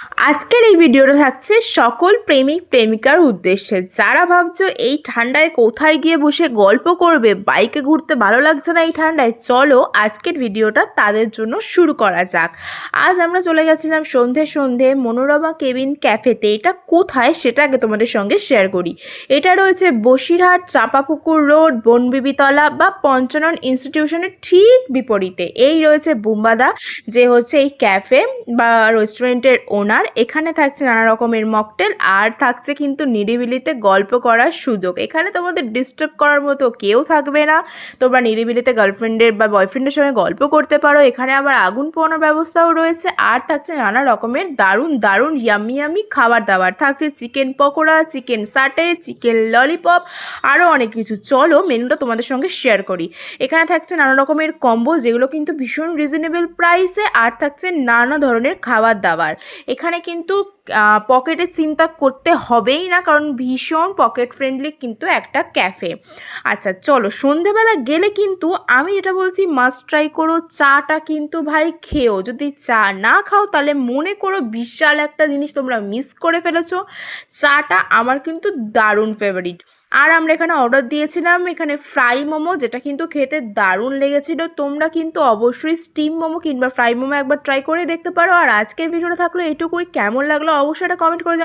আজকের এই ভিডিওটা থাকছে সকল প্রেমিক প্রেমিকার উদ্দেশ্যে। যারা ভাবছো এই ঠান্ডায় কোথায় গিয়ে বসে গল্প করবে, বাইকে ঘুরতে ভালো লাগছে না এই ঠান্ডায়, চলো আজকের ভিডিওটা তাদের জন্য শুরু করা যাক। আজ আমরা চলে গেছিলাম সন্ধে সন্ধে মনোরমা কেবিন ক্যাফেতে। এটা কোথায় সেটা আগে তোমাদের সঙ্গে শেয়ার করি। এটা রয়েছে বসিরহাট চাঁপাপুকুর রোড, বনবিবিতলা বা পঞ্চানন ইনস্টিটিউশনের ঠিক বিপরীতে। এই রয়েছে বুম্বাদা, যে হচ্ছে এই ক্যাফে বা রেস্টুরেন্টের ওনার। এখানে থাকছে নানা রকমের মকটেল, আর থাকছে কিন্তু নিরিবিলিতে গল্প করার সুযোগ। এখানে তোমাদের ডিস্টার্ব করার মতো কেউ থাকবে না। তোমরা নিরিবিলিতে গার্লফ্রেন্ডের বা বয়ফ্রেন্ডের সঙ্গে গল্প করতে পারো। এখানে আবার আগুন পোহানোর ব্যবস্থাও রয়েছে, আর থাকছে নানা রকমের দারুণ দারুণ ইয়ামি ইয়ামি খাবার দাবার। থাকছে chicken pakora, chicken সাটে, chicken lollipop, আরও অনেক কিছু। চলো মেনুটা তোমাদের সঙ্গে শেয়ার করি। এখানে থাকছে নানা রকমের কম্বো, যেগুলো কিন্তু ভীষণ রিজনেবল প্রাইসে, আর থাকছে নানা ধরনের খাবার দাবার। এখানে কিন্তু পকেটের চিন্তা করতে হবেই না, কারণ ভীষণ পকেট ফ্রেন্ডলি কিন্তু একটা ক্যাফে। আচ্ছা চলো, সন্ধেবেলা গেলে কিন্তু আমি যেটা বলছি মাস্ট ট্রাই করো। চাটা কিন্তু ভাই খেও, যদি চা না খাও তাহলে মনে করো বিশাল একটা জিনিস তোমরা মিস করে ফেলেছো। চাটা আমার কিন্তু দারুণ ফেভারিট। আর আমরা এখানে অর্ডার দিয়েছিলাম এখানে ফ্রাই মোমো, যেটা কিন্তু খেতে দারুণ লেগেছিল। তোমরা কিন্তু অবশ্যই স্টিম মোমো কিংবা ফ্রাই মোমো একবার ট্রাই করে দেখতে পারো। আর আজকের ভিডিওটা থাকলো এটুকুই। কেমন লাগলো অবশ্যই এটা কমেন্ট করে